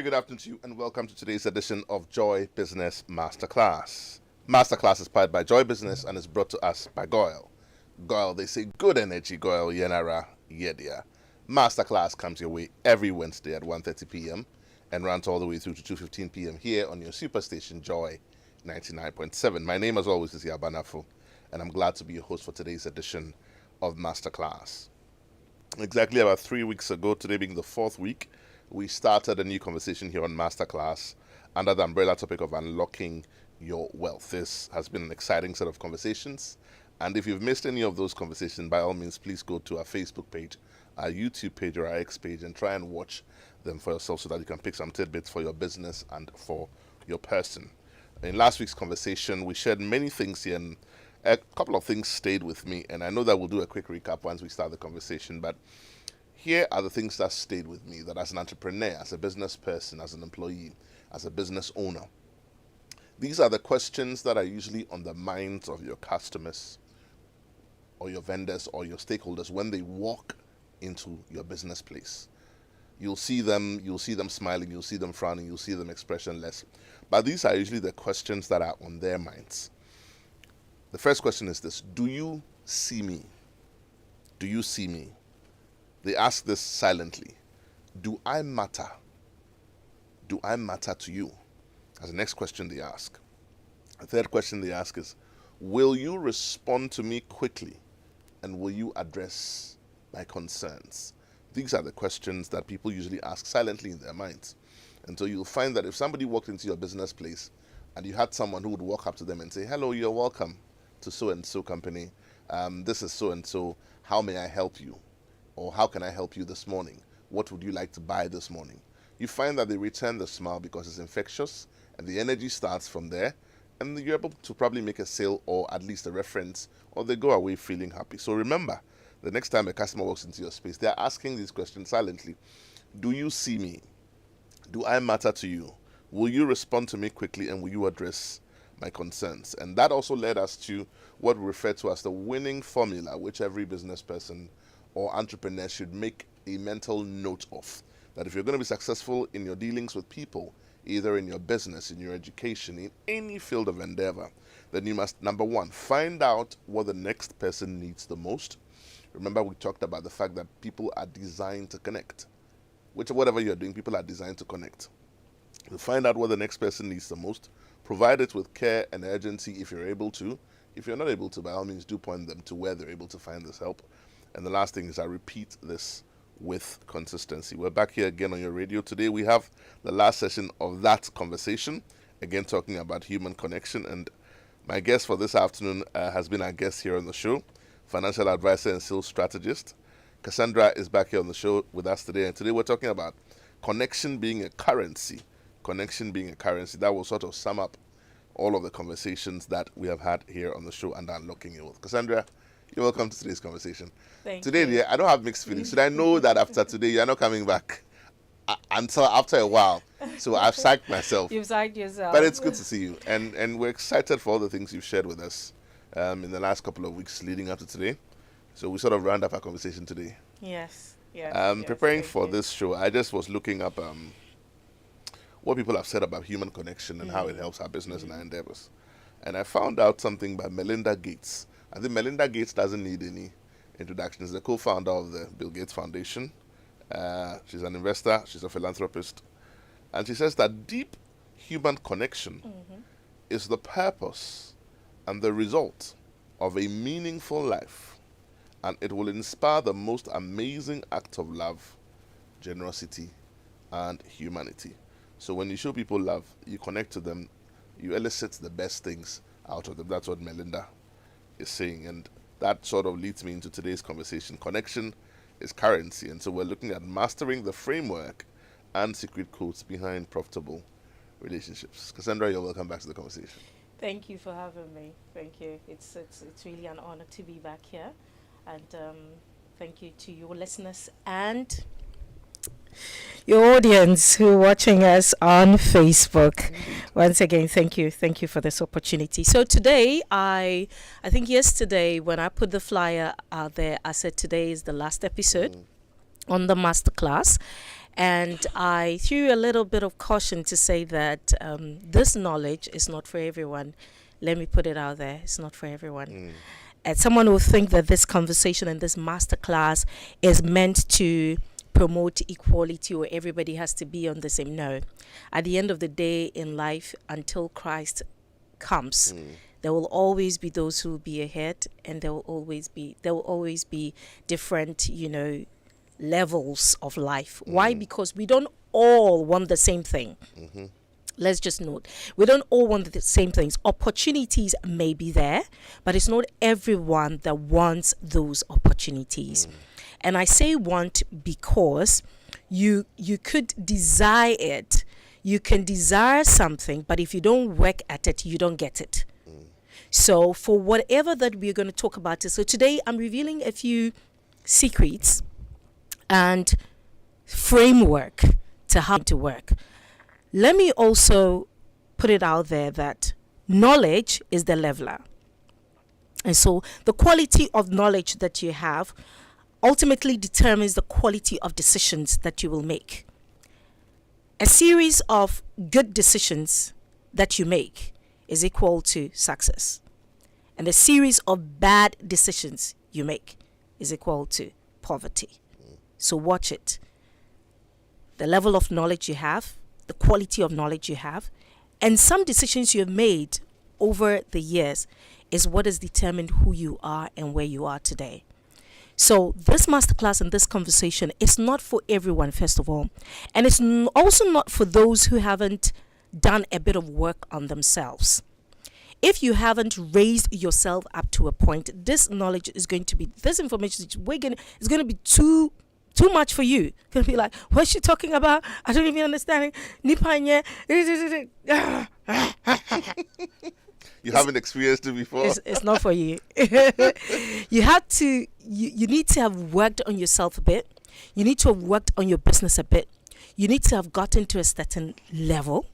good afternoon to you, and welcome to today's edition of Joy Business Masterclass. Masterclass is powered by Joy Business and is brought to us by Goyle. Goyle, they say good energy, Goyle, Yenara, Yedia. Masterclass comes your way every Wednesday at 1:30 p.m. and runs all the way through to 2:15 p.m. here on your superstation Joy 99.7. My name, as always, is Yaw Anim Barnafo, and I'm glad to be your host for today's edition of Masterclass. Exactly about 3 weeks ago, today being the fourth week, we started a new conversation here on Masterclass under the umbrella topic of unlocking your wealth. This has been an exciting set of conversations, and if you've missed any of those conversations, by all means, please go to our Facebook page, our YouTube page, or our X page and try and watch them for yourself so that you can pick some tidbits for your business and for your person. In last week's conversation, we shared many things here, and a couple of things stayed with me, and I know that we'll do a quick recap once we start the conversation, but here are the things that stayed with me, that as an entrepreneur, as a business person, as an employee, as a business owner, these are the questions that are usually on the minds of your customers or your vendors or your stakeholders when they walk into your business place. You'll see them smiling, you'll see them frowning, you'll see them expressionless. But these are usually the questions that are on their minds. The first question is this: do you see me? Do you see me? They ask this silently. Do I matter? Do I matter to you? That's the next question they ask. The third question they ask is, will you respond to me quickly, and will you address my concerns? These are the questions that people usually ask silently in their minds. And so you'll find that if somebody walked into your business place and you had someone who would walk up to them and say, hello, you're welcome to so-and-so company. This is so-and-so. How may I help you? Or how can I help you this morning? What would you like to buy this morning? You find that they return the smile because it's infectious and the energy starts from there, and you're able to probably make a sale or at least a reference, or they go away feeling happy. So remember, the next time a customer walks into your space, they're asking these questions silently. Do you see me? Do I matter to you? Will you respond to me quickly, and will you address my concerns? And that also led us to what we refer to as the winning formula, which every business person or entrepreneur should make a mental note of. That if you're going to be successful in your dealings with people, either in your business, in your education, in any field of endeavor, then you must, number one, find out what the next person needs the most. Remember, we talked about the fact that people are designed to connect. Whatever you're doing, people are designed to connect. You find out what the next person needs the most, provide it with care and urgency if you're able to. If you're not able to, by all means, do point them to where they're able to find this help. And the last thing is I repeat this with consistency. We're back here again on your radio. Today we have the last session of that conversation, again talking about human connection. And my guest for this afternoon has been our guest here on the show, financial advisor and sales strategist. Casandra is back here on the show with us today. And today we're talking about connection being a currency. Connection being a currency. That will sort of sum up all of the conversations that we have had here on the show and unlocking your wealth. Casandra, you're welcome to today's conversation. Thank today, you. I don't have mixed feelings. Should I know that after today, you're not coming back until after a while? So I've psyched myself. You've psyched yourself. But it's good to see you. And we're excited for all the things you've shared with us in the last couple of weeks leading up to today. So we sort of round up our conversation today. Yes. Preparing for this show, I just was looking up what people have said about human connection and how it helps our business and our endeavors. And I found out something by Melinda Gates. I think Melinda Gates doesn't need any introduction. She's the co-founder of the Bill Gates Foundation. She's an investor. She's a philanthropist. And she says that deep human connection is the purpose and the result of a meaningful life. And it will inspire the most amazing act of love, generosity, and humanity. So when you show people love, you connect to them, you elicit the best things out of them. That's what Melinda is saying, and that sort of leads me into today's conversation. Connection is currency, and so we're looking at mastering the framework and secret codes behind profitable relationships. Casandra, you're welcome back to the conversation. Thank you for having me. Thank you. It's really an honor to be back here, and thank you to your listeners and your audience who are watching us on Facebook. Once again, thank you for this opportunity. So today, I think yesterday when I put the flyer out there, I said today is the last episode on the masterclass, And I threw a little bit of caution to say that this knowledge is not for everyone. Let me put it out there. It's not for everyone. And someone will think that this conversation and this masterclass is meant to promote equality or everybody has to be on the same. No. At the end of the day in life, until Christ comes, there will always be those who will be ahead, and there will always be different, levels of life. Why? Because we don't all want the same thing. Let's just note, we don't all want the same things. Opportunities may be there, but it's not everyone that wants those opportunities. And I say want because you could desire it. You can desire something, but if you don't work at it, you don't get it. So for whatever that we're going to talk about, so today I'm revealing a few secrets and framework to how to work. Let me also put it out there that knowledge is the leveler. And so the quality of knowledge that you have ultimately determines the quality of decisions that you will make. A series of good decisions that you make is equal to success. And a series of bad decisions you make is equal to poverty. So watch it. The level of knowledge you have, the quality of knowledge you have, and some decisions you have made over the years is what has determined who you are and where you are today. So this masterclass and this conversation is not for everyone, first of all. And it's also not for those who haven't done a bit of work on themselves. If you haven't raised yourself up to a point, this knowledge is going to be, this information is going to be too much for you. It's going to be like, what's she talking about? I don't even understand it. You haven't experienced it before? It's not for you. You need to have worked on yourself a bit. You need to have worked on your business a bit. You need to have gotten to a certain level.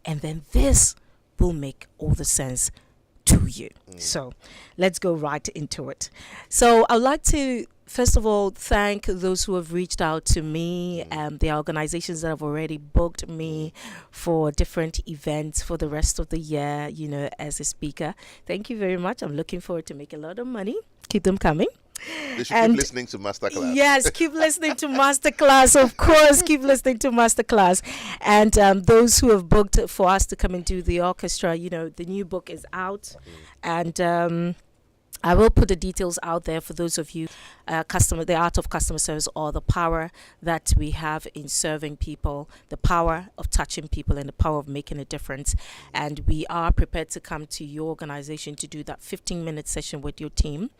And then this will make all the sense to you. So let's go right into it. So I'd like to, first of all, thank those who have reached out to me and the organizations that have already booked me for different events for the rest of the year, as a speaker. Thank you very much. I'm looking forward to making a lot of money. Keep them coming. They should keep listening to Masterclass. Yes, keep listening to Masterclass. Of course, keep listening to Masterclass. And those who have booked for us to come and do the orchestra, the new book is out. And I will put the details out there for those of you, the art of customer service, or the power that we have in serving people, the power of touching people, and the power of making a difference. And we are prepared to come to your organization to do that 15-minute session with your team.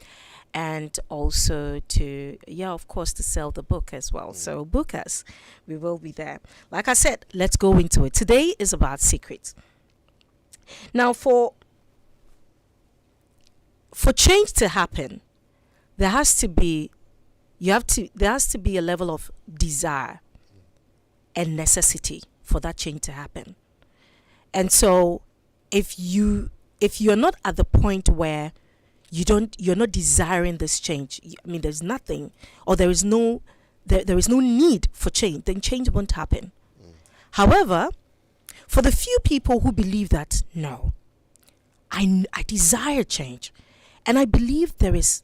And also to, of course, to sell the book as well. So book us. We will be there. Like I said, let's go into it. Today is about secrets. Now, for change to happen, there has to be a level of desire and necessity for that change to happen. And so if you're not at the point where you're not desiring this change, there's nothing, or there is no need for change, then change won't happen. However, for the few people who believe that, no, I desire change, and I believe there is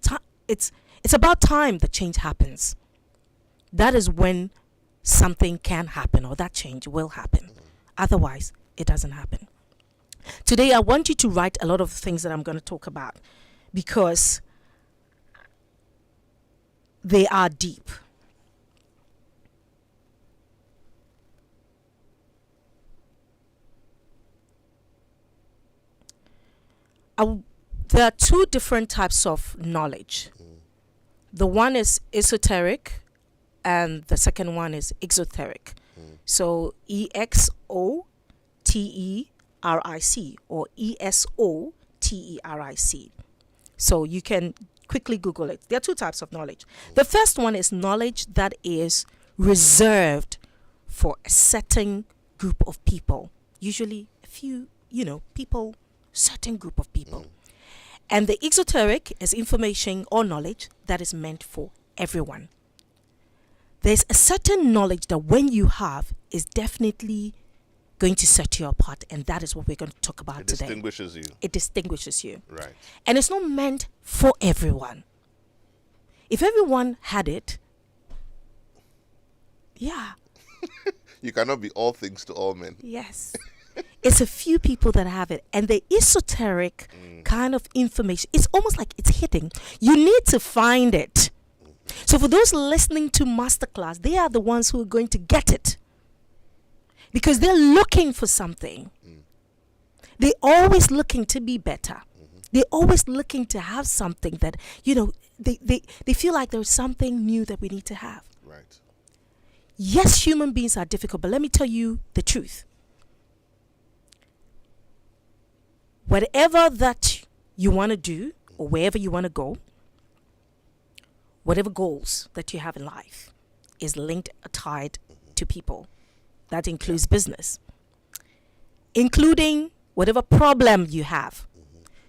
time, it's about time that change happens. That is when something can happen, or that change will happen. Otherwise, it doesn't happen. Today, I want you to write a lot of things that I'm going to talk about, because they are deep. There are two different types of knowledge. The one is esoteric, and the second one is exoteric. So EXOTERIC or ESOTERIC. So you can quickly Google it. There are two types of knowledge. The first one is knowledge that is reserved for a certain group of people, usually a few, people, certain group of people. And the exoteric is information or knowledge that is meant for everyone. there's a certain knowledge that when you have is definitely going to set you apart, and that is what we're going to talk about It today. distinguishes you. It distinguishes you. Right. And it's not meant for everyone. If everyone had it, yeah, You cannot be all things to all men. yes. It's a few people that have it, and the esoteric kind of information, it's almost like it's hidden. You need to find it. So for those listening to Masterclass, they are the ones who are going to get it, because they're looking for something. They're always looking to be better. They're always looking to have something that, they feel like there's something new that we need to have. Right. Yes, human beings are difficult, but let me tell you the truth. Whatever that you want to do, or wherever you want to go, whatever goals that you have in life is linked or tied to people. That includes business, including whatever problem you have.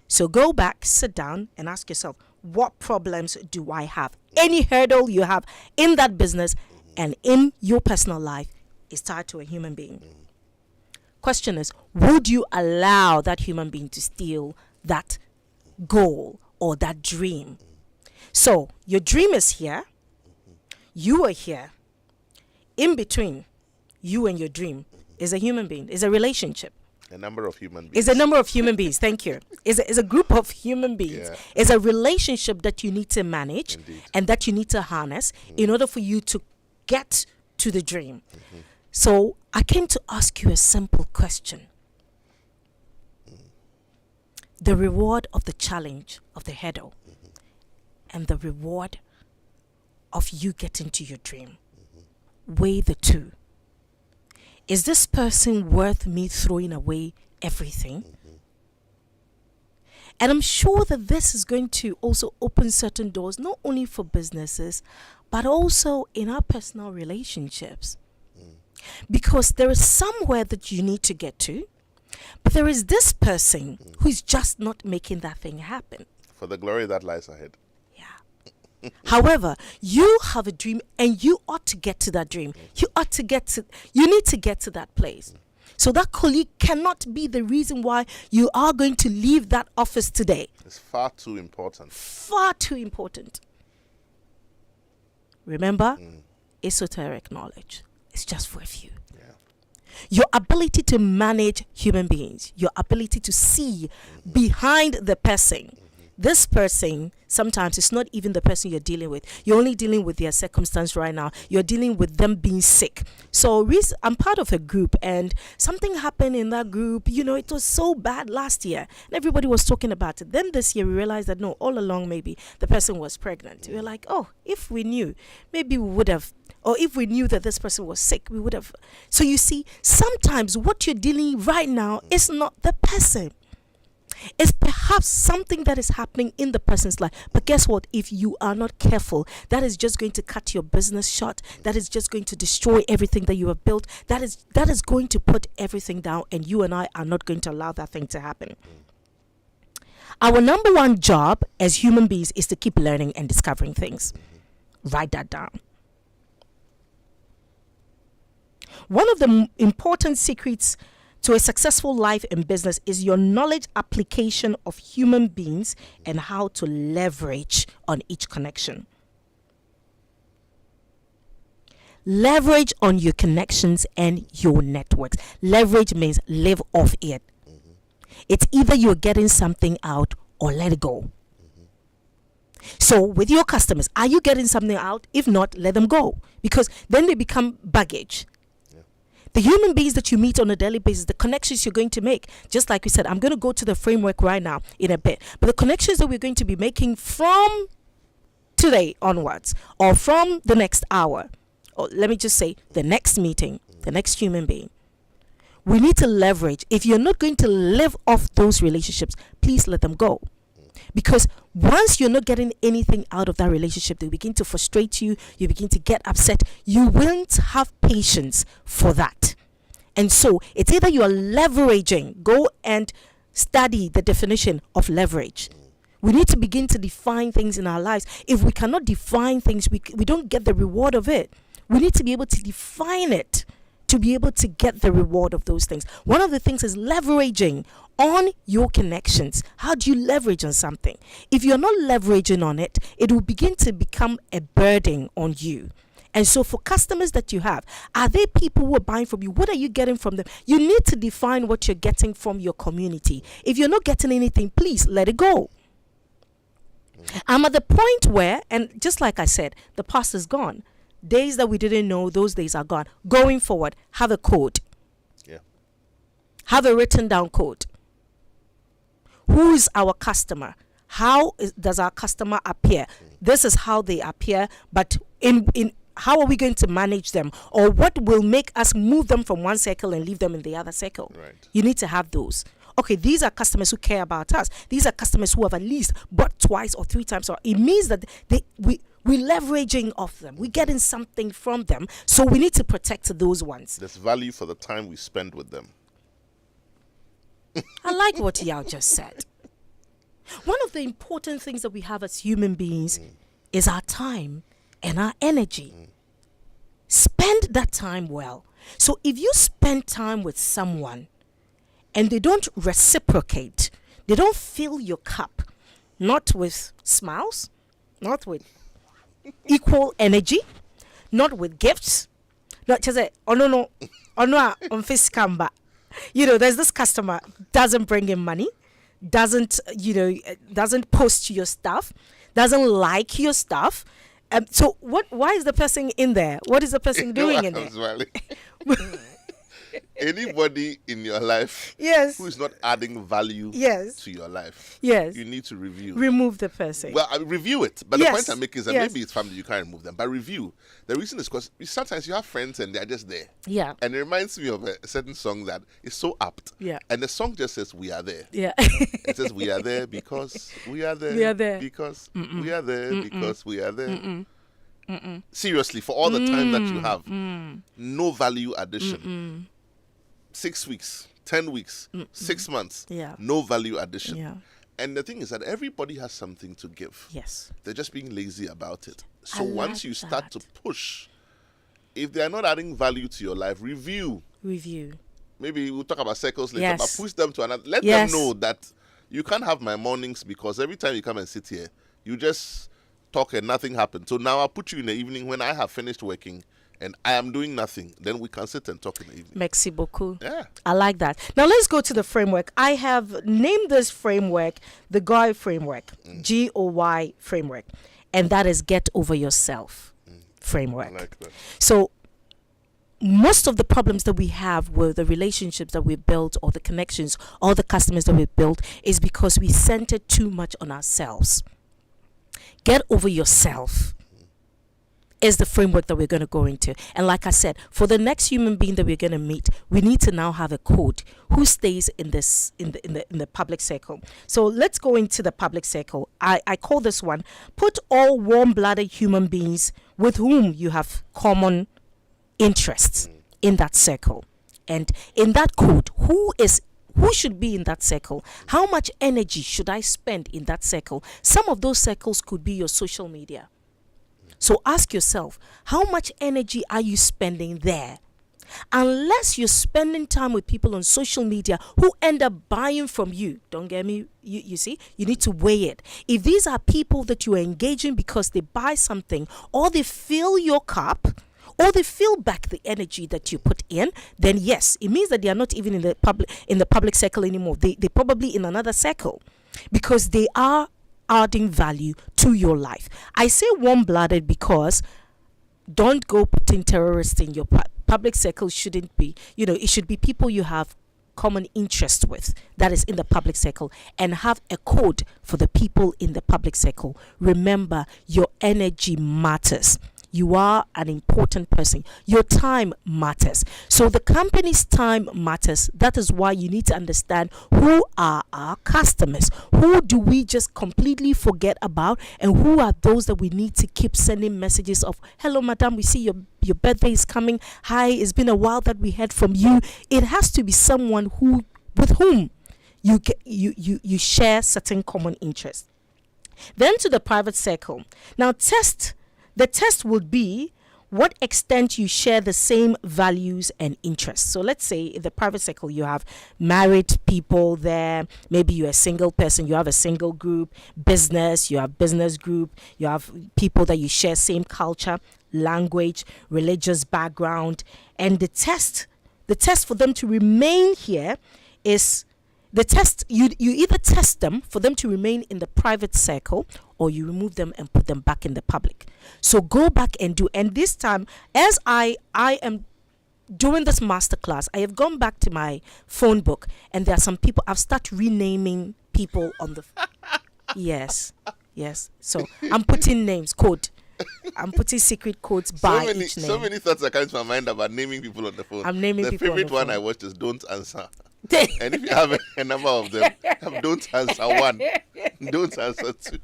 So go back, sit down, and ask yourself, what problems do I have? Any hurdle you have in that business and in your personal life is tied to a human being. Question is, would you allow that human being to steal that goal or that dream? So your dream is here. You are here. In between you and your dream is a human being, is a relationship. A number of human beings. Is a number of human beings. Thank you. Is a group of human beings. Yeah. Is a relationship that you need to manage. Indeed. And that you need to harness in order for you to get to the dream. So I came to ask you a simple question. The reward of the challenge of the hurdle and the reward of you getting to your dream. Weigh the two. Is this person worth me throwing away everything? And I'm sure that this is going to also open certain doors, not only for businesses, but also in our personal relationships. Because there is somewhere that you need to get to, but there is this person who is just not making that thing happen. For the glory that lies ahead. Yeah. However, you have a dream and you ought to get to that dream. You need to get to that place. So that colleague cannot be the reason why you are going to leave that office today. It's far too important. Far too important. Remember, esoteric knowledge is just for a few. Yeah. Your ability to manage human beings, your ability to see behind the person. This person, sometimes it's not even the person you're dealing with. You're only dealing with their circumstance right now. You're dealing with them being sick. So I'm part of a group, and something happened in that group. It was so bad last year, and everybody was talking about it. Then this year we realized that no, all along maybe the person was pregnant. We were like, oh, if we knew, maybe we would have. Or if we knew that this person was sick, we would have. So you see, sometimes what you're dealing right now is not the person. It's perhaps something that is happening in the person's life. But guess what? If you are not careful, that is just going to cut your business short. That is just going to destroy everything that you have built. That is going to put everything down, and you and I are not going to allow that thing to happen. Our number one job as human beings is to keep learning and discovering things. Write that down. One of the important secrets to a successful life in business is your knowledge application of human beings and how to leverage on each connection. Leverage on your connections and your networks. Leverage means live off it. It's either you're getting something out or let it go. So with your customers, are you getting something out? If not, let them go, because then they become baggage. The human beings that you meet on a daily basis, the connections you're going to make, just like we said, I'm going to go to the framework right now in a bit. But the connections that we're going to be making from today onwards, or from the next hour, or let me just say the next meeting, the next human being, we need to leverage. If you're not going to live off those relationships, please let them go. Because once you're not getting anything out of that relationship, they begin to frustrate you. You begin to get upset. You won't have patience for that. And so it's either you are leveraging. Go and study the definition of leverage. We need to begin to define things in our lives. If we cannot define things, we don't get the reward of it. We need to be able to define it to be able to get the reward of those things. One of the things is leveraging on your connections. How do you leverage on something? If you're not leveraging on it, it will begin to become a burden on you. And so for customers that you have, are they people who are buying from you? What are you getting from them? You need to define what you're getting from your community. If you're not getting anything, please let it go. I'm at the point where, and just like I said, the past is gone. Days that we didn't know, those days are gone. Going forward, have a code. Yeah. Have a written down code. Who is our customer? Does our customer appear? This is how they appear, but in how are we going to manage them? Or what will make us move them from one circle and leave them in the other circle? Right. You need to have those. Okay, these are customers who care about us. These are customers who have at least bought twice or three times. Or it means that we're leveraging off them. We're getting something from them. So we need to protect those ones. There's value for the time we spend with them. I like what Yaw just said. One of the important things that we have as human beings is our time and our energy. Spend that time well. So if you spend time with someone and they don't reciprocate, they don't fill your cup, not with smiles, not with equal energy, not with gifts, not just say, oh no, on face camba. There's this customer doesn't bring in money, doesn't post your stuff, doesn't like your stuff. So why is the person in there? What is the person doing in there? Anybody in your life who is not adding value to your life, you need to review. Remove the person. Well, review it. But the point I'm making is that maybe it's family, you can't remove them. But review. The reason is because sometimes you have friends and they're just there. Yeah. And it reminds me of a certain song that is so apt. Yeah. And the song just says, we are there. Yeah. It says, we are there because we are there. We are there. Because we are there because we are there. Seriously, for all the time that you have, no value addition. 6 weeks, 10 weeks, 6 months, no value addition. Yeah. And the thing is that everybody has something to give. Yes. They're just being lazy about it. So once you start to push, if they are not adding value to your life, review. Maybe we'll talk about circles later, but push them to another. Let them know that you can't have my mornings because every time you come and sit here, you just talk and nothing happens. So now I'll put you in the evening when I have finished working and I am doing nothing. Then we can sit and talk in the evening. Merci beaucoup. Yeah. I like that. Now let's go to the framework. I have named this framework the GOY framework, GOY framework. And that is Get Over Yourself framework. I like that. So most of the problems that we have with the relationships that we built or the connections or the customers that we built is because we center too much on ourselves. Get over yourself is the framework that we're going to go into. And like I said, for the next human being that we're going to meet, we need to now have a code. Who stays in this in the public circle? So let's go into the public circle. I call this one, put all warm-blooded human beings with whom you have common interests in that circle. And in that code, who should be in that circle? How much energy should I spend in that circle? Some of those circles could be your social media. So ask yourself, how much energy are you spending there? Unless you're spending time with people on social media who end up buying from you, don't get me, you see, you need to weigh it. If these are people that you are engaging because they buy something or they fill your cup, or they fill back the energy that you put in, then yes, it means that they are not even in the public circle anymore. They're probably in another circle because they are adding value to your life. I say warm-blooded because don't go putting terrorists in your public circle. Shouldn't be, it should be people you have common interest with that is in the public circle, and have a code for the people in the public circle. Remember, your energy matters. You are an important person. Your time matters. So the company's time matters. That is why you need to understand who are our customers. Who do we just completely forget about? And who are those that we need to keep sending messages of, hello, madam, we see your birthday is coming. Hi, it's been a while that we heard from you. It has to be someone with whom you share certain common interests. Then to the private circle. Now the test would be, what extent you share the same values and interests. So let's say in the private circle, you have married people there. Maybe you're a single person, you have a single group. Business, you have business group. You have people that you share same culture, language, religious background. And the test for them to remain here is the test. You either test them for them to remain in the private circle, or you remove them and put them back in the public. So go back and do. And this time, as I am doing this masterclass, I have gone back to my phone book, and there are some people I've started renaming people on the. Yes. So I'm putting names, code. I'm putting secret codes by each name. So many thoughts are coming to my mind about naming people on the phone. I'm naming people on the phone. The favorite one I watched is Don't Answer. And if you have a number of them, Don't Answer 1, Don't Answer 2.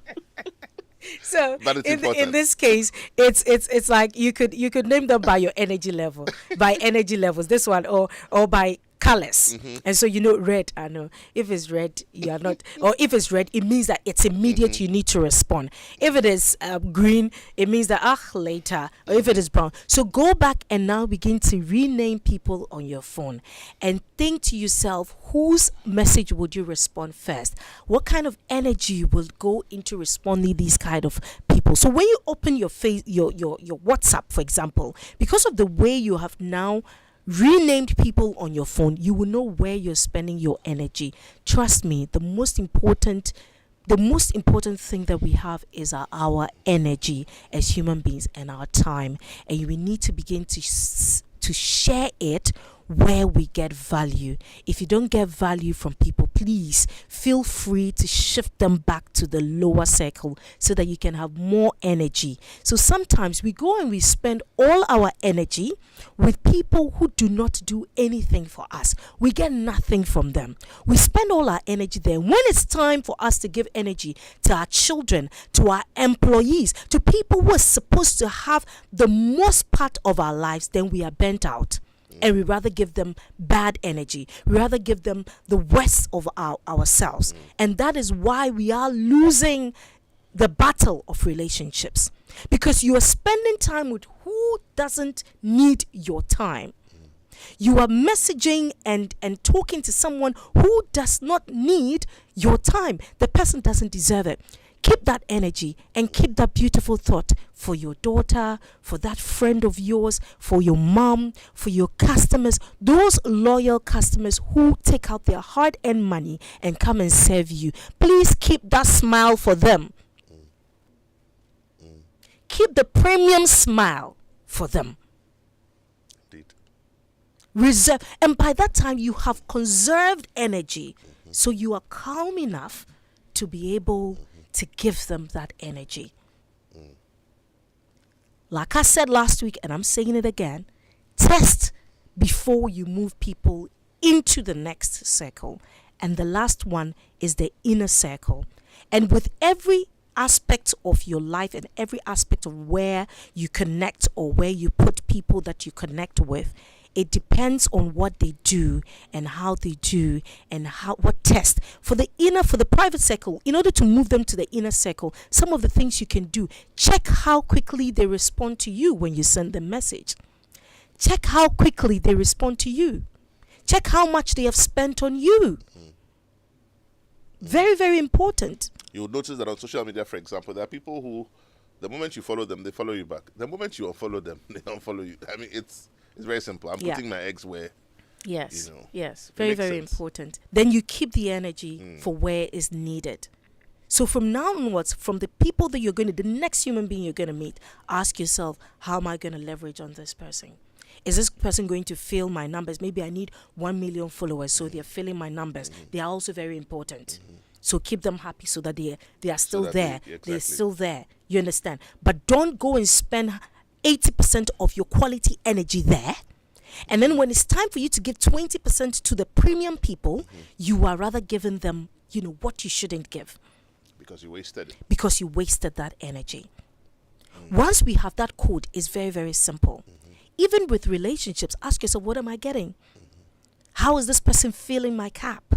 So in this case, it's like you could name them by your energy level, by energy levels. This one or by colors. And so red. I know if it's red, you are not. Or if it's red, it means that it's immediate. You need to respond. If it is green, it means that later. Or if it is brown, so go back and now begin to rename people on your phone, and think to yourself, whose message would you respond first? What kind of energy will go into responding these kind of people? So when you open your WhatsApp, for example, because of the way you have now renamed people on your phone, you will know where you're spending your energy. Trust me, the most important thing that we have is our energy as human beings and our time, and we need to begin to share it where we get value. If you don't get value from people, please feel free to shift them back to the lower circle so that you can have more energy. So sometimes we go and we spend all our energy with people who do not do anything for us. We get nothing from them. We spend all our energy there. When it's time for us to give energy to our children, to our employees, to people who are supposed to have the most part of our lives, then we are burnt out. And we rather give them bad energy. We rather give them the worst of ourselves. And that is why we are losing the battle of relationships. Because you are spending time with who doesn't need your time. You are messaging and talking to someone who does not need your time. The person doesn't deserve it. Keep that energy and keep that beautiful thought for your daughter, for that friend of yours, for your mom, for your customers, those loyal customers who take out their hard-earned money and come and serve you. Please keep that smile for them. Keep the premium smile for them. Indeed. Reserve, and by that time you have conserved energy, so you are calm enough to be able to give them that energy. Like I said last week, and I'm saying it again, test before you move people into the next circle. And the last one is the inner circle. And with every aspect of your life and every aspect of where you connect or where you put people that you connect with, it depends on what they do and how they do and what test. For the private circle, in order to move them to the inner circle, some of the things you can do: check how quickly they respond to you when you send them message. Check how quickly they respond to you. Check how much they have spent on you. Very, very important. You'll notice that on social media, for example, there are people who, the moment you follow them, they follow you back. The moment you unfollow them, they unfollow you. I mean, it's very simple. I'm putting my eggs where, yes, very, very important. Then you keep the energy for where is needed. So from now onwards, from the people that the next human being you're going to meet, ask yourself, how am I going to leverage on this person? Is this person going to fill my numbers? Maybe I need 1 million followers, so they're filling my numbers. They are also very important. So keep them happy so that they are still there. They're still there. You understand? But don't go and spend 80% of your quality energy there. And then when it's time for you to give 20% to the premium people, you are rather giving them, what you shouldn't give. Because you wasted it. Because you wasted that energy. Once we have that code, it's very, very simple. Even with relationships, ask yourself, what am I getting? How is this person filling my cup?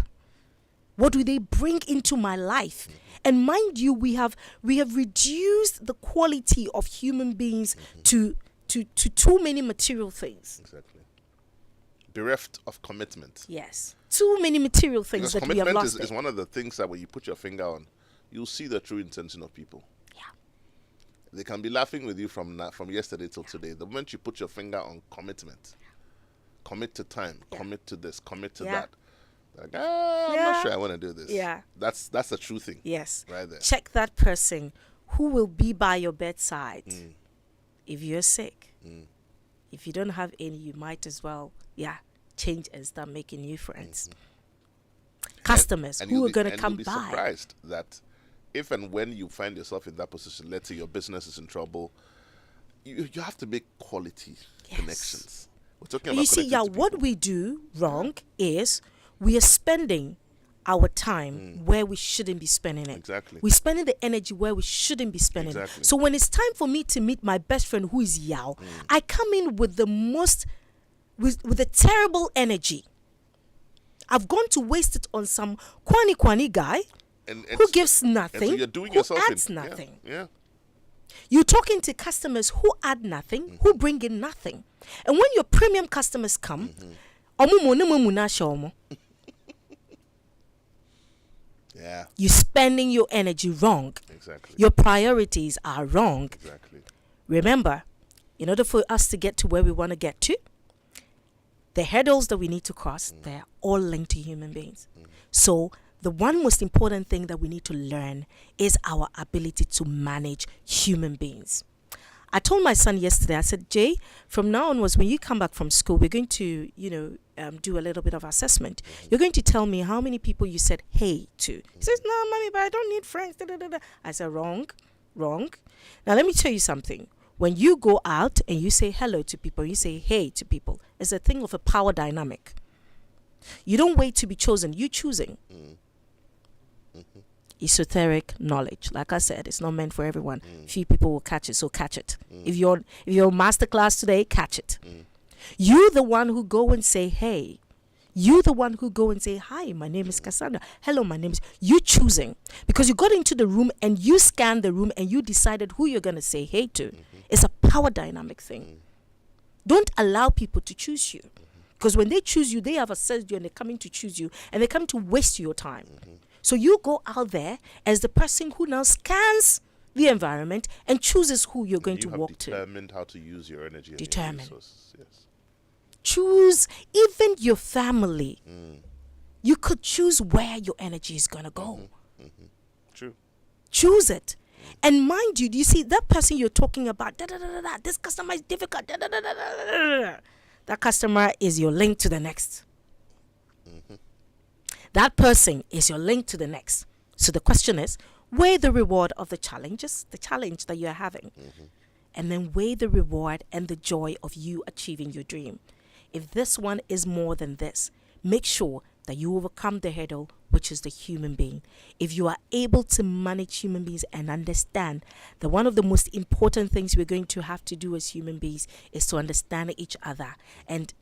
What do they bring into my life? And mind you, we have reduced the quality of human beings to too many material things. Exactly. Bereft of commitment. Yes. Too many material things Because that we have commitment lost. is one of the things that when you put your finger on, you'll see the true intention of people. Yeah. They can be laughing with you from yesterday till today. The moment you put your finger on commitment, commit to time, commit to this, commit to that. Like, I'm not sure I want to do this. Yeah. That's the true thing. Yes. Right there. Check that person who will be by your bedside if you're sick. If you don't have any, you might as well, change and start making new friends. Customers who are going to come you'll be by. Surprised that if and when you find yourself in that position, let's say your business is in trouble, you have to make quality connections. We're talking about. You see, what we do wrong is we are spending our time where we shouldn't be spending it. Exactly. We're spending the energy where we shouldn't be spending it. So when it's time for me to meet my best friend who is Yaw, I come in with the most, with a terrible energy. I've gone to waste it on some kwani guy who gives nothing, so you're doing who adds nothing. Yeah. You're talking to customers who add nothing, who bring in nothing. And when your premium customers come, you're spending your energy wrong. Exactly. Your priorities are wrong. Exactly. Remember, in order for us to get to where we want to get to, the hurdles that we need to cross, they're all linked to human beings. So the one most important thing that we need to learn is our ability to manage human beings. I told my son yesterday, I said, Jay, from now onwards, when you come back from school, we're going to, do a little bit of assessment. You're going to tell me how many people you said hey to. He says, no, mommy, but I don't need friends. I said, wrong. Now, let me tell you something. When you go out and you say hello to people, you say hey to people, it's a thing of a power dynamic. You don't wait to be chosen. You're choosing. Esoteric knowledge. Like I said, it's not meant for everyone. Few people will catch it, so catch it. If you're masterclass today, catch it. You the one who go and say hey. You the one who go and say hi, my name is Casandra. Hello, my name is. You choosing. Because you got into the room and you scanned the room and you decided who you're going to say hey to. It's a power dynamic thing. Don't allow people to choose you. Because when they choose you, they have assessed you and they're coming to choose you and they're coming to waste your time. So you go out there as the person who now scans the environment and chooses who you're going to walk to. Determined how to use your energy. Determined. And your resources. Yes. Choose even your family. You could choose where your energy is going to go. True. Choose it. And mind you, do you see that person you're talking about? This customer is difficult. That customer is your link to the next. That person is your link to the next. So the question is, weigh the reward of the challenge that you're having. And then weigh the reward and the joy of you achieving your dream. If this one is more than this, make sure that you overcome the hurdle, which is the human being. If you are able to manage human beings and understand that one of the most important things we're going to have to do as human beings is to understand each other. And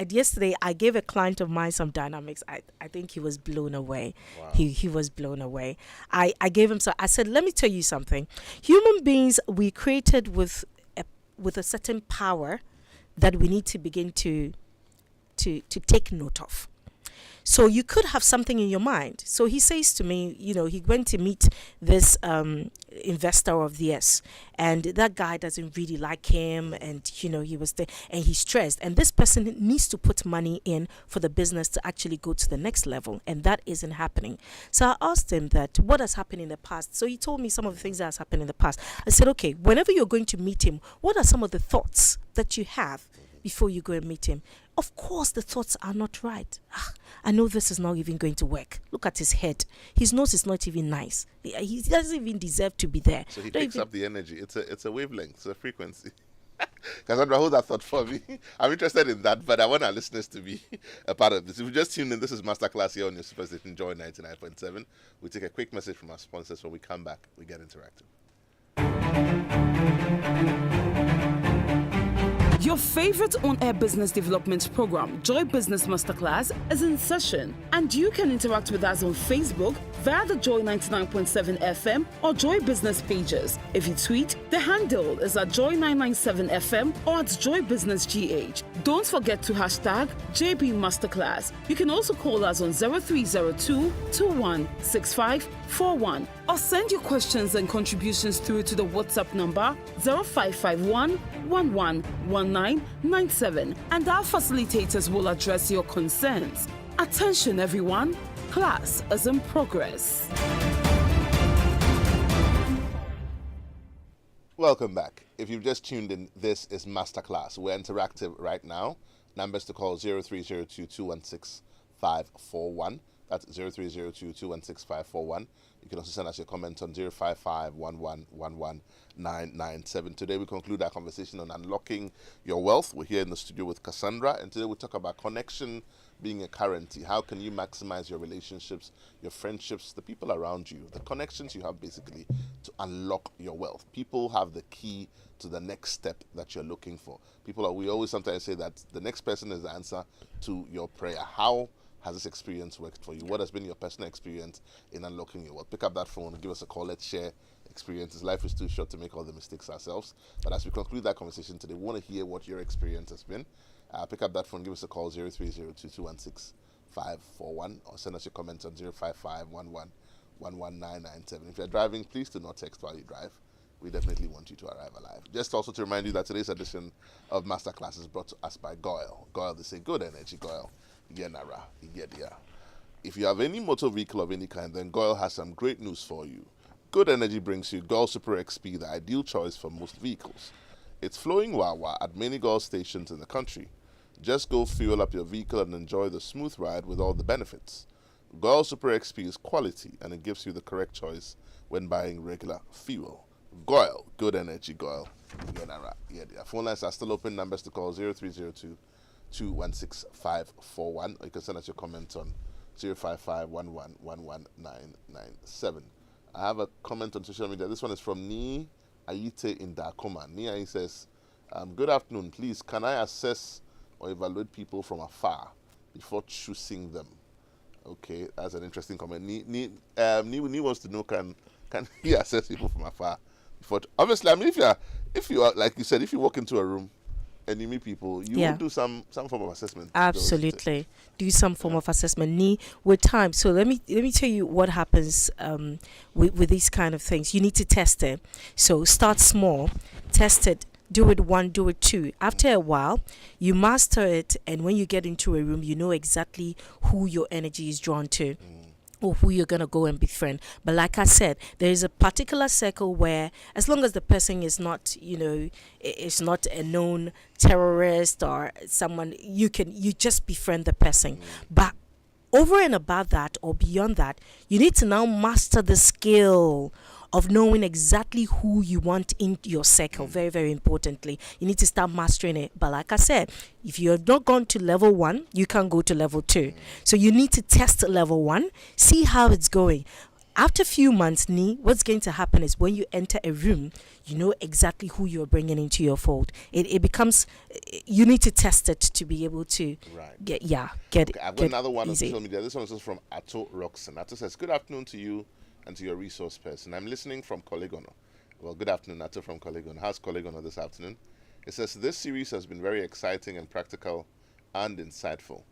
yesterday, I gave a client of mine some dynamics. I think he was blown away. Wow. He was blown away. I gave him I said, let me tell you something. Human beings, we created with a certain power that we need to begin to take note of. So you could have something in your mind. So he says to me, he went to meet this investor of theirs, and that guy doesn't really like him, and he was there and he's stressed, and this person needs to put money in for the business to actually go to the next level, and that isn't happening. So I asked him that what has happened in the past. So he told me some of the things that has happened in the past. I said, okay, whenever you're going to meet him, what are some of the thoughts that you have before you go and meet him? Of course, the thoughts are not right. I know this is not even going to work. Look at his head. His nose is not even nice. He doesn't even deserve to be there. So he picks up the energy. It's a wavelength. It's a frequency. Cassandra, hold that thought for me. I'm interested in that, but I want our listeners to be a part of this. If you just tuned in, this is Masterclass here on your Superstation Joy 99.7. We take a quick message from our sponsors. When we come back, we get interactive. Your favorite on-air business development program, Joy Business Masterclass, is in session, and you can interact with us on Facebook via the Joy 99.7 FM or Joy Business pages. If you tweet, the handle is at Joy 997 FM or at Joy Business GH. Don't forget to hashtag JB Masterclass. You can also call us on 0302 216541 or send your questions and contributions through to the WhatsApp number 0551 111997, and our facilitators will address your concerns. Attention everyone, class is in progress. Welcome back. If you've just tuned in, this is Masterclass. We're interactive right now. Numbers to call 0302 216 541. That's 0302 216 541. You can also send us your comments on 055 997. Today we conclude our conversation on unlocking your wealth. We're here in the studio with Casandra, and today we talk about connection being a currency. How can you maximize your relationships, your friendships, the people around you, the connections you have basically to unlock your wealth. People have the key to the next step that you're looking for. We always sometimes say that the next person is the answer to your prayer. How has this experience worked for you? What has been your personal experience in unlocking your wealth? Pick up that phone, give us a call, let's share experiences. Life is too short to make all the mistakes ourselves. But as we conclude that conversation today, we want to hear what your experience has been. Pick up that phone, give us a call, 0302 216 541, or send us your comments on 055 11997. If you're driving, please do not text while you drive. We definitely want you to arrive alive. Just also to remind you that today's edition of Masterclass is brought to us by Goyle. Goyle, they say good energy, Goyle. Yenara, Yedia. If you have any motor vehicle of any kind, then Goyle has some great news for you. Good energy brings you Goyle Super XP, the ideal choice for most vehicles. It's flowing Wawa at many Goyle stations in the country. Just go fuel up your vehicle and enjoy the smooth ride with all the benefits. Goyle Super XP is quality, and it gives you the correct choice when buying regular fuel. Goyle, good energy, Goyle. Yenara, Yedia. Phone lines are still open. Numbers to call 0302 216 541, or you can send us your comments on 055 11997. I have a comment on social media. This one is from Ni Ayite in Dakoma. Ni Ayite says, good afternoon. Please, can I assess or evaluate people from afar before choosing them? Okay, that's an interesting comment. Ni wants to know, can he assess people from afar before? Obviously, I mean, if you are like you said, if you walk into a room and you meet people, you will do some form of assessment. Absolutely, do some form of assessment with time. So let me tell you what happens with these kind of things. You need to test it. So start small, test it. Do it one, do it two. After a while, you master it, and when you get into a room, you know exactly who your energy is drawn to. Or who you're going to go and befriend. But like I said, there is a particular circle where, as long as the person is not, it's not a known terrorist or someone, you just befriend the person. But over and above that, or beyond that, you need to now master the skill of knowing exactly who you want in your circle. Very, very importantly, you need to start mastering it. But like I said, if you have not gone to level 1, you can go to level 2. So you need to test level 1, see how it's going. After a few months, what's going to happen is when you enter a room, you know exactly who you're bringing into your fold. It becomes, you need to test it to be able to get it. I've got another one on social media. This one is from Ato Roxon. Ato says, good afternoon to you and to your resource person. I'm listening from Kolegono. Well, good afternoon, Ato from Kolegono. How's Kolegono this afternoon? It says, this series has been very exciting and practical and insightful.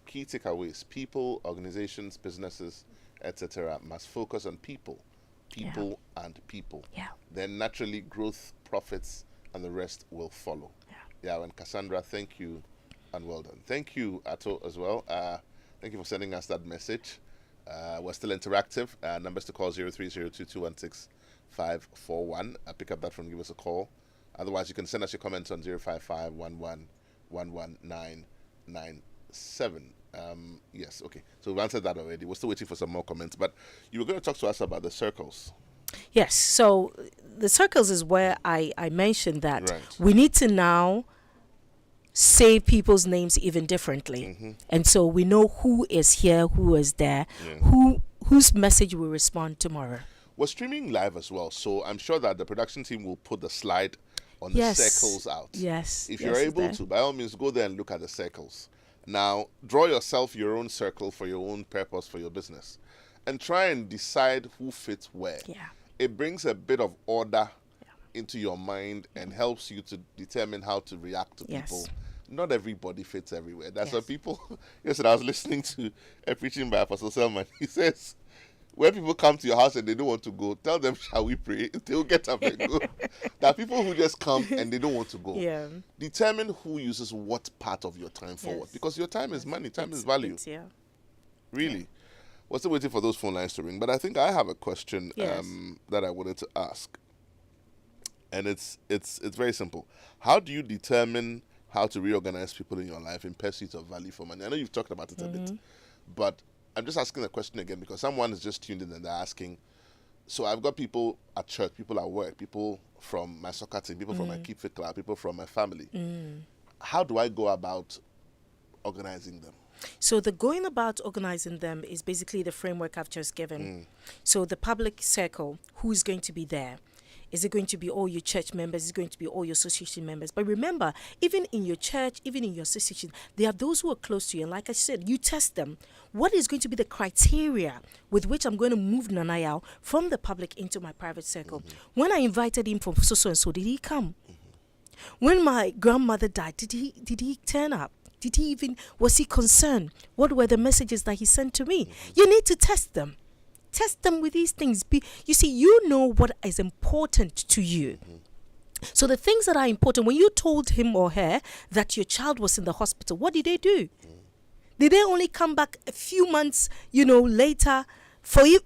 Key takeaways: people, organizations, businesses, etc. must focus on people and people. Then naturally growth, profits, and the rest will follow. And Casandra, thank you and well done. Thank you, Ato, as well. Thank you for sending us that message. We're still interactive. Numbers to call 0302 216 541. Pick up that phone, give us a call. Otherwise, you can send us your comments on 055 11997. Yes, okay. So we've answered that already. We're still waiting for some more comments. But you were going to talk to us about the circles. Yes. So the circles is where I mentioned that we need to now say people's names even differently. And so we know who is here, who is there, whose message will respond tomorrow. We're streaming live as well. So I'm sure that the production team will put the slide on the circles out. If you're able to, by all means, go there and look at the circles. Now, draw yourself your own circle for your own purpose, for your business. and try and decide who fits where. Yeah. It brings a bit of order into your mind and helps you to determine how to react to Yes. people. Not everybody fits everywhere. There's Yes. some people. Yesterday I was listening to a preaching by Apostle Selman. He says, when people come to your house and they don't want to go, tell them, shall we pray? They'll get up and go. There are people who just come and they don't want to go. Yeah. Determine who uses what part of your time forward. Yes. Because your time is money. Time is value. Yeah. Really. We're still waiting for those phone lines to ring. But I think I have a question Yes. that I wanted to ask. And it's very simple. How do you determine how to reorganize people in your life in pursuit of value for money? I know you've talked about it a bit, but I'm just asking the question again because someone is just tuned in and they're asking, so I've got people at church, people at work, people from my soccer team, people from my Keep Fit club, people from my family. How do I go about organizing them? So the going about organizing them is basically the framework I've just given. So the public circle, who's going to be there? Is it going to be all your church members? Is it going to be all your association members? But remember, even in your church, even in your association, there are those who are close to you. And like I said, you test them. What is going to be the criteria with which I'm going to move Nanayao from the public into my private circle? When I invited him from so and so, did he come? When my grandmother died, did he turn up? Was he concerned? What were the messages that he sent to me? You need to test them. Test them with these things. You see, you know what is important to you. So the things that are important, when you told him or her that your child was in the hospital, what did they do? Did they only come back a few months, later?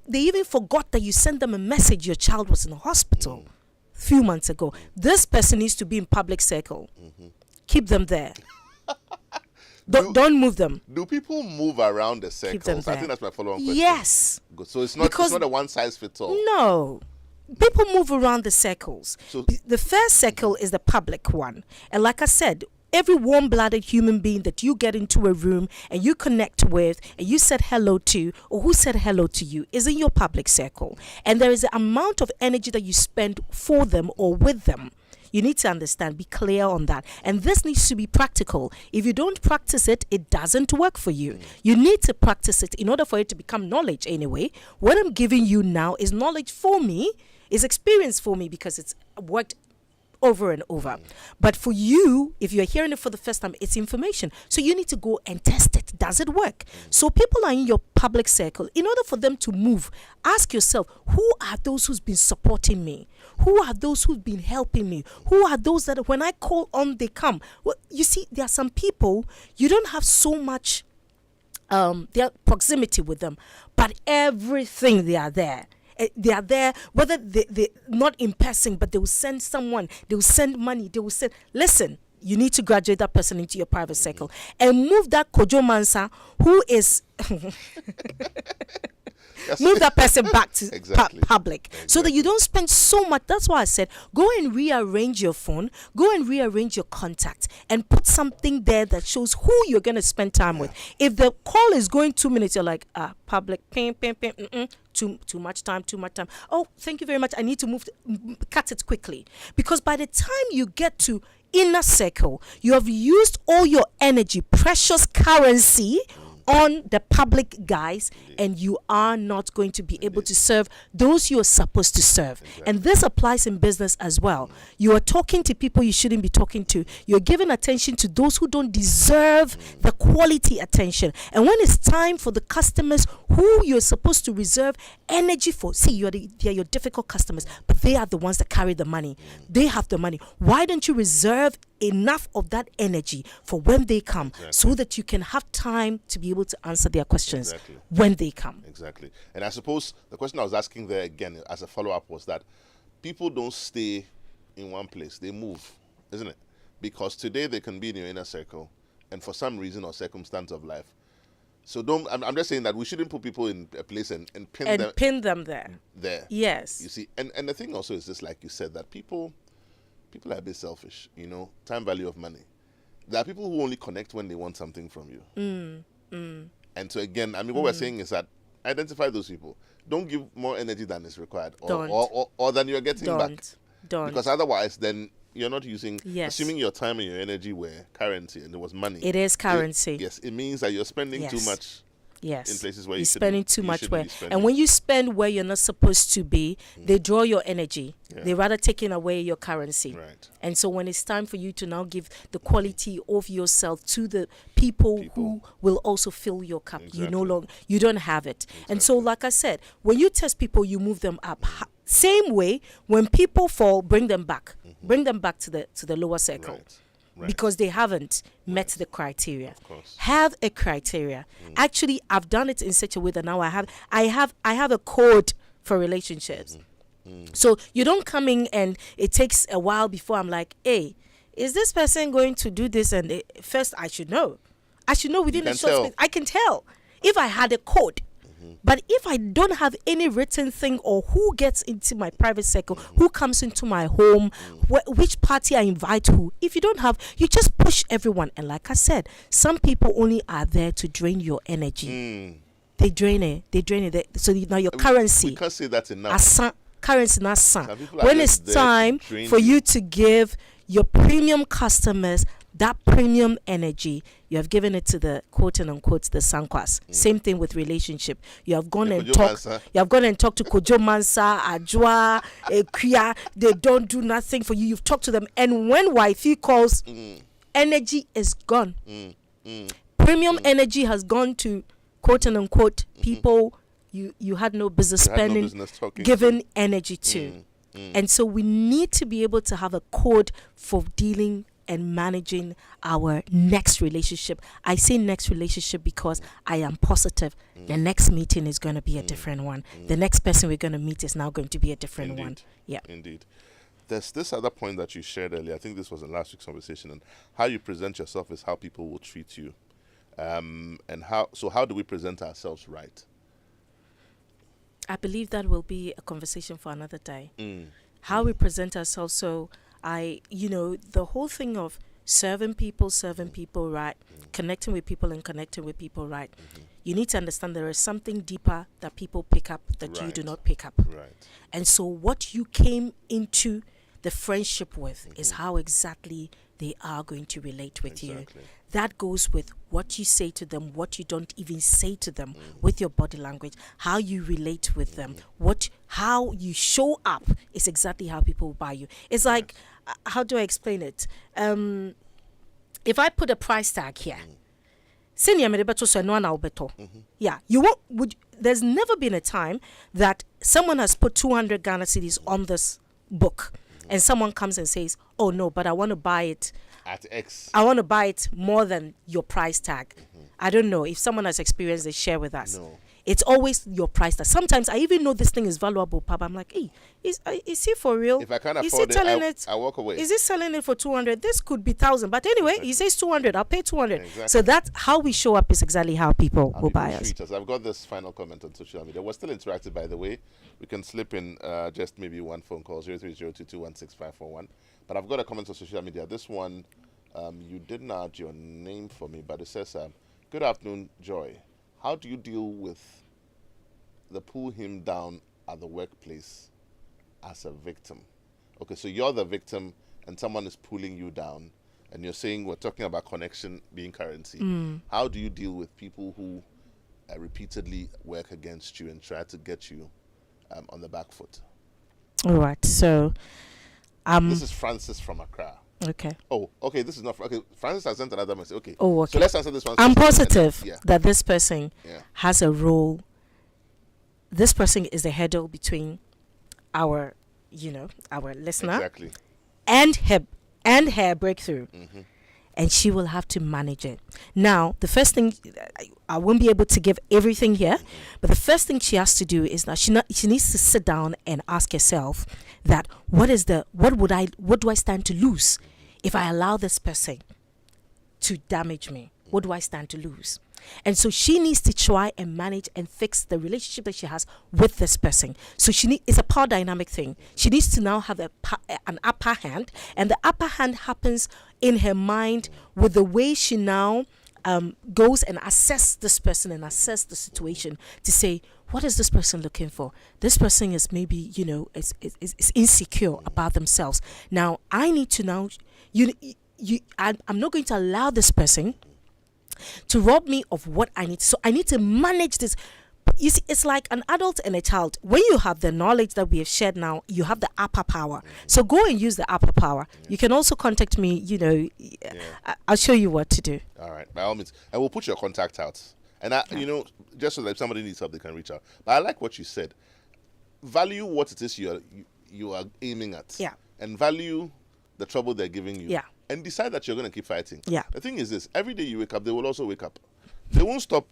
They even forgot that you sent them a message your child was in the hospital a few months ago. This person needs to be in public circle. Keep them there. Don't move them. Do people move around the Keep them circles? I there. think that's my follow-on question. Yes. Good. So it's not Because- a one-size-fits-all. No. People move around the circles. So- The first circle is the public one. And like I said, every warm-blooded human being that you get into a room and you connect with and you said hello to or who said hello to you is in your public circle. And there is an amount of energy that you spend for them or with them. You need to understand, be clear on that. And this needs to be practical. If you don't practice it, it doesn't work for you. You need to practice it in order for it to become knowledge anyway. What I'm giving you now is knowledge for me, is experience for me because it's worked over and over. But for you, if you're hearing it for the first time, it's information. So you need to go and test it. Does it work? So people are in your public circle. In order for them to move, ask yourself, who are those who's been supporting me? Who are those who've been helping me? Who are those that when I call on, they come? Well, you see, there are some people, you don't have so much their proximity with them, but everything they are there. They are there, whether they not in person, but they will send someone, they will send money, they will send. Listen, you need to graduate that person into your private circle and move that Kojo Mansa who is move that person back to Exactly. public so that you don't spend so much. That's why I said go and rearrange your phone, go and rearrange your contact and put something there that shows who you're going to spend time with. If the call is going 2 minutes, you're like, public, ping, too much time. Oh, thank you very much. I need to cut it quickly. Because by the time you get to inner circle, you have used all your energy, precious currency on the public guys, and you are not going to be able to serve those you are supposed to serve. And this applies in business as well. You are talking to people you shouldn't be talking to. You're giving attention to those who don't deserve the quality attention. And when it's time for the customers who you're supposed to reserve energy for, see, they're your difficult customers, but they are the ones that carry the money. They have the money. Why don't you reserve enough of that energy for when they come so that you can have time to be able to answer their questions when they come? Exactly. And I suppose the question I was asking there again as a follow-up was that people don't stay in one place. They move, isn't it? Because today they can be in your inner circle and for some reason or circumstance of life. So I'm just saying that we shouldn't put people in a place and pin them there. Yes. You see, and the thing also is just like you said, that people are a bit selfish, time value of money. There are people who only connect when they want something from you. And so again, what we're saying is that identify those people. Don't give more energy than is required or than you're getting back. Don't. Because otherwise, then you're not using, Yes. assuming your time and your energy were currency and it was money. It is currency. Yes, it means that you're spending too Yes. much Yes. in places where you're spending too you much shouldn't where. be spending. And when you spend where you're not supposed to be, they draw your energy. Yeah. They rather taking away your currency. Right. And so when it's time for you to now give the quality of yourself to the people who will also fill your cup, you don't have it. And so, like I said, when you test people, you move them up. Same way, when people fall, bring them back. Bring them back to the lower circle. Right. Because they haven't met the criteria. Of course. Have a criteria. Actually, I've done it in such a way that now I have a code for relationships. So you don't come in and it takes a while before I'm like, hey, is this person going to do this? And first I should know. Within a short space. I can tell if I had a code. But if I don't have any written thing, or who gets into my private circle, who comes into my home, which party I invite who, if you don't have, you just push everyone. And like I said, some people only are there to drain your energy. They drain it. So now your currency. We can't say that enough. Currency not san. When it's time for you to give your premium customers that premium energy, you have given it to the quote and unquote the sankwas. Same thing with relationship. You have gone and talked. You have gone and talked to Kojo Mansa, Ajwa, Kuya. They don't do nothing for you. You've talked to them, and when wifey calls, energy is gone. Premium energy has gone to quote and unquote people you had no business spending, giving energy to. And so we need to be able to have a code for dealing and managing our next relationship. I say next relationship because I am positive the next meeting is going to be a different one. The next person we're going to meet is now going to be a different one. Yeah. Indeed. There's this other point that you shared earlier. I think this was in last week's conversation, and how you present yourself is how people will treat you. And how do we present ourselves right? I believe that will be a conversation for another day. How we present ourselves. So the whole thing of serving people right, connecting with people and connecting with people right. You need to understand there is something deeper that people pick up that you do not pick up. Right. And so what you came into the friendship with is how exactly they are going to relate with you. That goes with what you say to them, what you don't even say to them, with your body language, how you relate with them, how you show up is exactly how people will buy you. It's like, how do I explain it? If I put a price tag here, yeah, you won't. There's never been a time that someone has put 200 Ghana cedis on this book, and someone comes and says, "Oh no, but I want to buy it at X. I want to buy it more than your price tag." I don't know if someone has experienced it. Share with us. No. It's always your price tag. Sometimes I even know this thing is valuable, Papa. I'm like, hey, is he for real? If I can't afford it, I walk away. Is he selling it for 200? This could be 1,000. But anyway, he says 200. I'll pay 200. Exactly. So that's how we show up is exactly how people will buy us. I've got this final comment on social media. We're still interactive, by the way. We can slip in just maybe one phone call, 03022165541. But I've got a comment on social media. This one, you didn't add your name for me, but it says, good afternoon, Joy. How do you deal with the pull him down at the workplace as a victim? Okay, so you're the victim and someone is pulling you down, and you're saying we're talking about connection being currency. How do you deal with people who repeatedly work against you and try to get you on the back foot? All right, so this is Francis from Accra. Okay. Oh, okay. This is not okay. Francis has sent another message. Okay. Oh, okay. So let's answer this one. I'm positive that this person Yeah. has a role. This person is the hurdle between our listener Exactly. and her breakthrough. And she will have to manage it. Now, the first thing, I won't be able to give everything here, but the first thing she has to do is that she needs to sit down and ask herself that what do I stand to lose if I allow this person to damage me? What do I stand to lose? And so she needs to try and manage and fix the relationship that she has with this person. So it's a power dynamic thing. She needs to now have an upper hand, and the upper hand happens in her mind with the way she now goes and assess this person and assess the situation to say, what is this person looking for? This person is maybe, is insecure about themselves. Now, I need to now, I'm not going to allow this person to rob me of what I need. So I need to manage this. You see, it's like an adult and a child. When you have the knowledge that we have shared now, you have the upper power. So go and use the upper power. You can also contact me, I'll show you what to do. All right, by all means. And we'll put your contact out. And, just so that if somebody needs help, they can reach out. But I like what you said. Value what it is you are aiming at. Yeah. And value the trouble they're giving you. Yeah. And decide that you're going to keep fighting. Yeah. The thing is this, every day you wake up, they will also wake up. They won't stop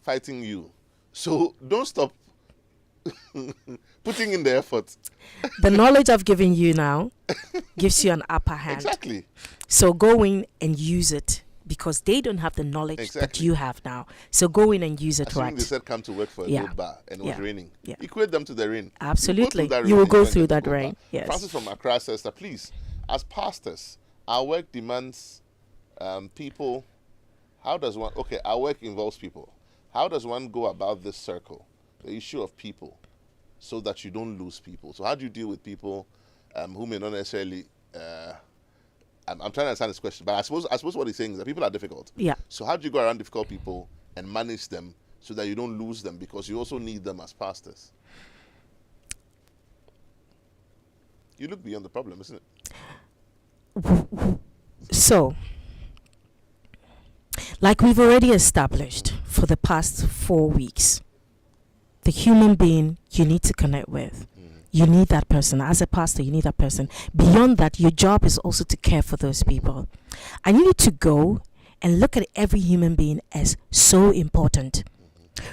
fighting you. So don't stop putting in the effort. The knowledge I've given you now gives you an upper hand. Exactly. So go in and use it, because they don't have the knowledge that you have now. So go in and use it. Assuming right. they said come to work for a good bar and it was raining. Yeah. Equate them to the rain. Absolutely. You will go through that rain. Yes. Francis from Accra says that, please, as pastors, our work demands people. How does one... Okay, our work involves people. How does one go about this circle, the issue of people, so that you don't lose people? So how do you deal with people who may not necessarily... I'm trying to understand this question, but I suppose what he's saying is that people are difficult. Yeah. So how do you go around difficult people and manage them so that you don't lose them, because you also need them as pastors? You look beyond the problem, isn't it? So, like we've already established for the past 4 weeks, the human being you need to connect with. You need that person. As a pastor, you need that person. Beyond that, your job is also to care for those people. I need you to go and look at every human being as so important.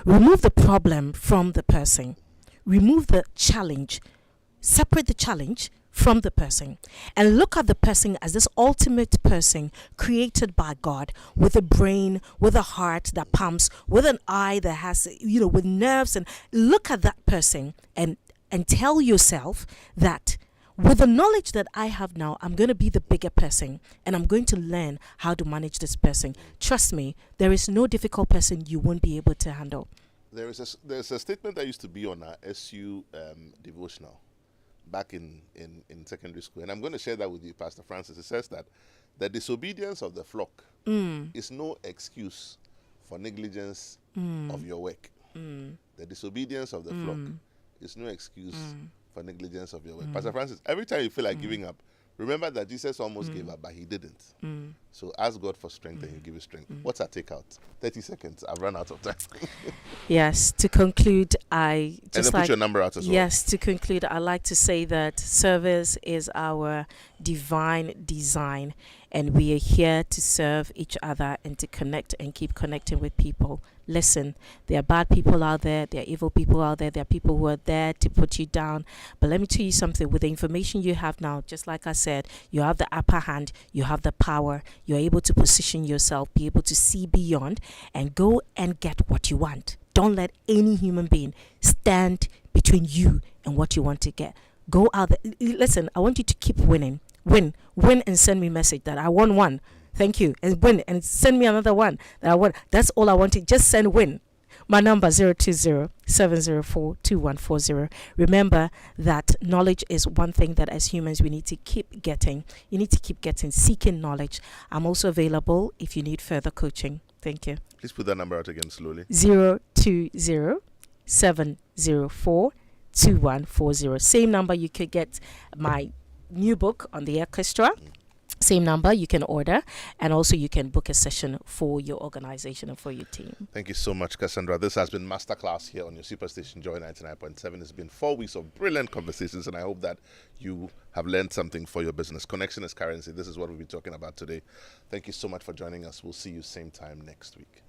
Remove the problem from the person. Remove the challenge. Separate the challenge from the person, and look at the person as this ultimate person created by God, with a brain, with a heart that pumps, with an eye that has, with nerves. And look at that person and tell yourself that with the knowledge that I have now, I'm going to be the bigger person, and I'm going to learn how to manage this person. Trust me, there is no difficult person you won't be able to handle. There's a statement that used to be on our SU devotional back in secondary school, and I'm going to share that with you, Pastor Francis. It says that the disobedience of the flock is no excuse for negligence of your work. The disobedience of the flock is no excuse for negligence of your work. Pastor Francis, every time you feel like giving up, remember that Jesus almost gave up, but he didn't. So ask God for strength and he'll give you strength. What's our takeout? 30 seconds. I've run out of time. Yes, to conclude, I just and then put your number out as well. Yes, to conclude, I like to say that service is our divine design, and we are here to serve each other and to connect and keep connecting with people. Listen, there are bad people out there, there are evil people out there, there are people who are there to put you down. But let me tell you something, with the information you have now, just like I said, you have the upper hand, you have the power, you're able to position yourself, be able to see beyond, and go and get what you want. Don't let any human being stand between you and what you want to get. Go out there. Listen, I want you to keep winning. Win and send me a message that I won one. Thank you. And win and send me another one that I won. That's all I want to just send win. My number 020-704-2140. Remember that knowledge is one thing that as humans we need to keep getting. You need to keep getting, seeking knowledge. I'm also available if you need further coaching. Thank you. Please put that number out again slowly. 020-704-2140. Same number you could get my new book on the orchestra. Same number you can order, and also you can book a session for your organization and for your team. Thank you so much, Casandra. This has been Masterclass here on your Superstation Joy 99.7. It's been 4 weeks of brilliant conversations, and I hope that you have learned something for your business. Connection is currency. This is what we'll be talking about today. Thank you so much for joining us. We'll see you same time next week.